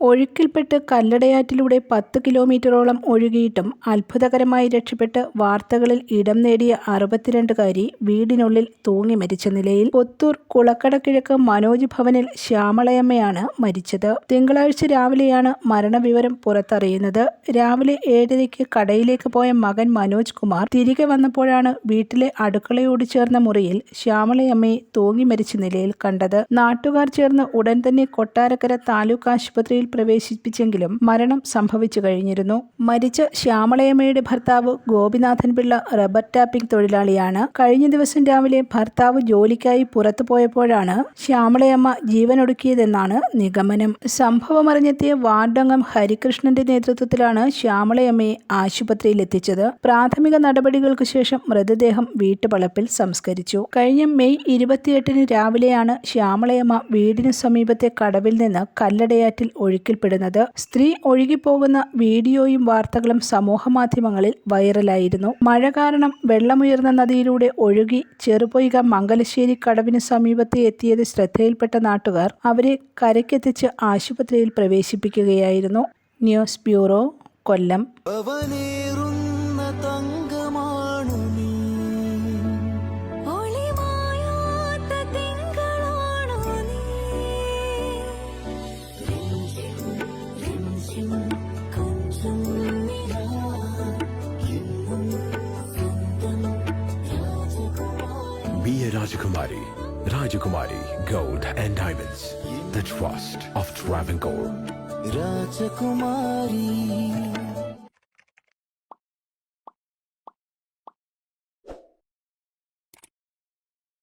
ഒഴുക്കിൽപ്പെട്ട് കല്ലടയാറ്റിലൂടെ 10 കിലോമീറ്ററോളം ഒഴുകിയിട്ടും അത്ഭുതകരമായി രക്ഷപ്പെട്ട് വാർത്തകളിൽ ഇടം നേടിയ 62കാരി വീടിനുള്ളിൽ തൂങ്ങി മരിച്ച നിലയിൽ. പുത്തൂർ കുളക്കടക്കിഴക്ക് മനോജ് ഭവനിൽ ശ്യാമളയമ്മയാണ് മരിച്ചത്. തിങ്കളാഴ്ച രാവിലെയാണ് മരണവിവരം പുറത്തറിയുന്നത്. രാവിലെ 7:30 കടയിലേക്ക് പോയ മകൻ മനോജ് കുമാർ തിരികെ വന്നപ്പോഴാണ് വീട്ടിലെ അടുക്കളയോട് ചേർന്ന മുറിയിൽ ശ്യാമളയമ്മയെ തൂങ്ങി മരിച്ച നിലയിൽ കണ്ടത്. നാട്ടുകാർ ചേർന്ന് ഉടൻ തന്നെ കൊട്ടാരക്കര താലൂക്ക് ആശുപത്രിയിൽ പ്രവേശിപ്പിച്ചെങ്കിലും മരണം സംഭവിച്ചു കഴിഞ്ഞിരുന്നു. മരിച്ച ശ്യാമളയമ്മയുടെ ഭർത്താവ് ഗോപിനാഥൻ പിള്ള റബ്ബർ ടാപ്പിംഗ് തൊഴിലാളിയാണ്. കഴിഞ്ഞ ദിവസം രാവിലെ ഭർത്താവ് ജോലിക്കായി പുറത്തു പോയപ്പോഴാണ് ശ്യാമളയമ്മ ജീവനൊടുക്കിയതെന്നാണ് നിഗമനം. സംഭവമറിഞ്ഞെത്തിയ വാർഡംഗം ഹരികൃഷ്ണന്റെ നേതൃത്വത്തിലാണ് ശ്യാമളയമ്മയെ ആശുപത്രിയിൽ എത്തിച്ചത്. പ്രാഥമിക നടപടികൾക്ക് ശേഷം മൃതദേഹം വീട്ടുവളപ്പിൽ സംസ്കരിച്ചു. കഴിഞ്ഞ മെയ് 28 രാവിലെയാണ് ശ്യാമളയമ്മ വീടിനു സമീപത്തെ കടവിൽ നിന്ന് കല്ലടയാറ്റിൽ ഒഴുക്കിൽപ്പെടുന്നത്. സ്ത്രീ ഒഴുകിപ്പോകുന്ന വീഡിയോയും വാർത്തകളും സമൂഹമാധ്യമങ്ങളിൽ വൈറലായിരുന്നു. മഴ കാരണം വെള്ളമുയർന്ന നദിയിലൂടെ ഒഴുകി ചെറുപൊയ്ക മംഗലശ്ശേരി കടവിന് സമീപത്ത് എത്തിയത് ശ്രദ്ധയിൽപ്പെട്ട നാട്ടുകാർ അവരെ കരയ്ക്കെത്തിച്ച് ആശുപത്രിയിൽ പ്രവേശിപ്പിക്കുകയായിരുന്നു. News bureau, Kollam. Be a Rajakumari. Rajakumari Gold and Diamonds. The trust of Travancore. Rajakumari.